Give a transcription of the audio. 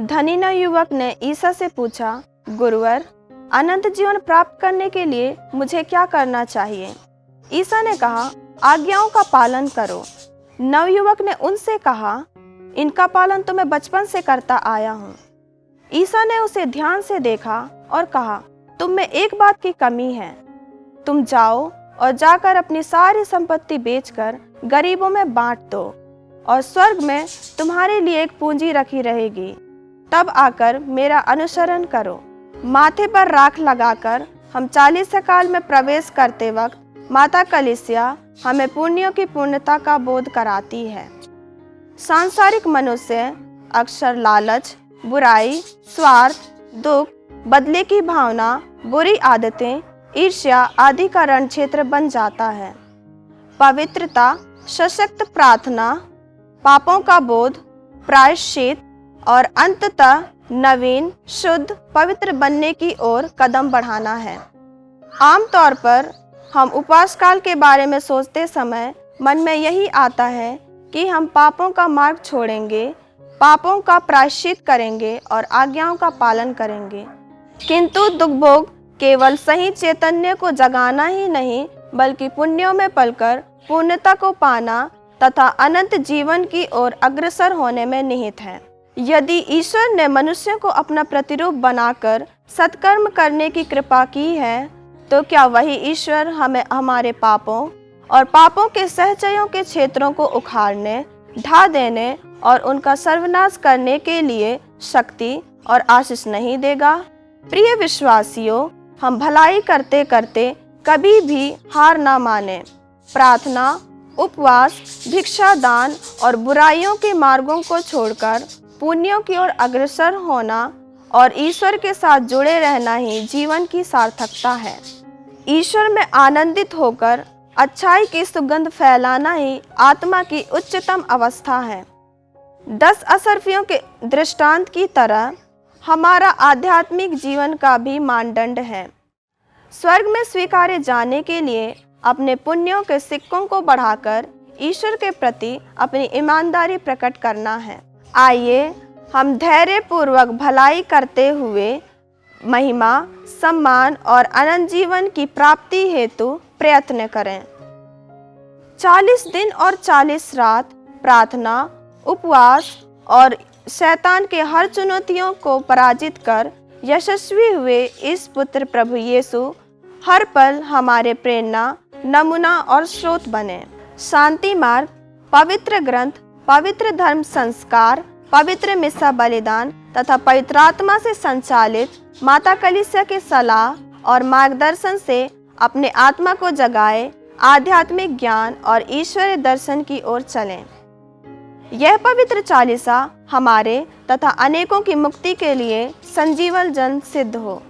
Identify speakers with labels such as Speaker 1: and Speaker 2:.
Speaker 1: धनी न युवक ने ईसा से पूछा, गुरुवर, अनंत जीवन प्राप्त करने के लिए मुझे क्या करना चाहिए? ईसा ने कहा, आज्ञाओं का पालन करो। नवयुवक ने उनसे कहा, इनका पालन तो मैं बचपन से करता आया हूँ। ईसा ने उसे ध्यान से देखा और कहा, तुम में एक बात की कमी है। तुम जाओ और जाकर अपनी सारी संपत्ति बेचकर गरीबों में बांट दो और स्वर्ग में तुम्हारे लिए एक पूंजी रखी रहेगी। तब आकर मेरा अनुसरण करो। माथे पर राख लगाकर हम 40 साल में प्रवेश करते वक्त माता कलीसिया हमें पुण्यों की पूर्णता का बोध कराती है। सांसारिक मनुष्य अक्सर लालच, बुराई, स्वार्थ, दुख, बदले की भावना, बुरी आदतें, ईर्ष्या आदि का रण क्षेत्र बन जाता है। पवित्रता, सशक्त प्रार्थना, पापों का बोध, प्रायश्चित और अंततः नवीन, शुद्ध, पवित्र बनने की ओर कदम बढ़ाना है। आमतौर पर हम उपवास काल के बारे में सोचते समय मन में यही आता है कि हम पापों का मार्ग छोड़ेंगे, पापों का प्रायश्चित करेंगे और आज्ञाओं का पालन करेंगे। किंतु दुखभोग केवल सही चैतन्य को जगाना ही नहीं, बल्कि पुण्यों में पलकर पूर्णता को पाना तथा अनंत जीवन की ओर अग्रसर होने में निहित है। यदि ईश्वर ने मनुष्य को अपना प्रतिरूप बनाकर सत्कर्म करने की कृपा की है, तो क्या वही ईश्वर हमें हमारे पापों और पापों के सहचयों के क्षेत्रों को उखाड़ने, ढा देने और उनका सर्वनाश करने के लिए शक्ति और आशीष नहीं देगा? प्रिय विश्वासियों, हम भलाई करते करते कभी भी हार ना माने। प्रार्थना, उपवास, भिक्षा दान और बुराइयों के मार्गों को छोड़कर पुण्यों की ओर अग्रसर होना और ईश्वर के साथ जुड़े रहना ही जीवन की सार्थकता है। ईश्वर में आनंदित होकर अच्छाई की सुगंध फैलाना ही आत्मा की उच्चतम अवस्था है। 10 असरफियों के दृष्टांत की तरह हमारा आध्यात्मिक जीवन का भी मानदंड है। स्वर्ग में स्वीकारे जाने के लिए अपने पुण्यों के सिक्कों को बढ़ाकर ईश्वर के प्रति अपनी ईमानदारी प्रकट करना है। आइए हम धैर्य पूर्वक भलाई करते हुए महिमा, सम्मान और अनंत जीवन की प्राप्ति हेतु प्रयत्न करें। 40 दिन और 40 रात प्रार्थना, उपवास और शैतान के हर चुनौतियों को पराजित कर यशस्वी हुए इस पुत्र प्रभु यीशु हर पल हमारे प्रेरणा, नमूना और स्रोत बने। शांति मार्ग, पवित्र ग्रंथ, पवित्र धर्म संस्कार, पवित्र मिस्सा बलिदान तथा पवित्र आत्मा से संचालित माता कलीसिया के सलाह और मार्गदर्शन से अपने आत्मा को जगाए, आध्यात्मिक ज्ञान और ईश्वरीय दर्शन की ओर चलें। यह पवित्र चालीसा हमारे तथा अनेकों की मुक्ति के लिए संजीवन जन सिद्ध हो।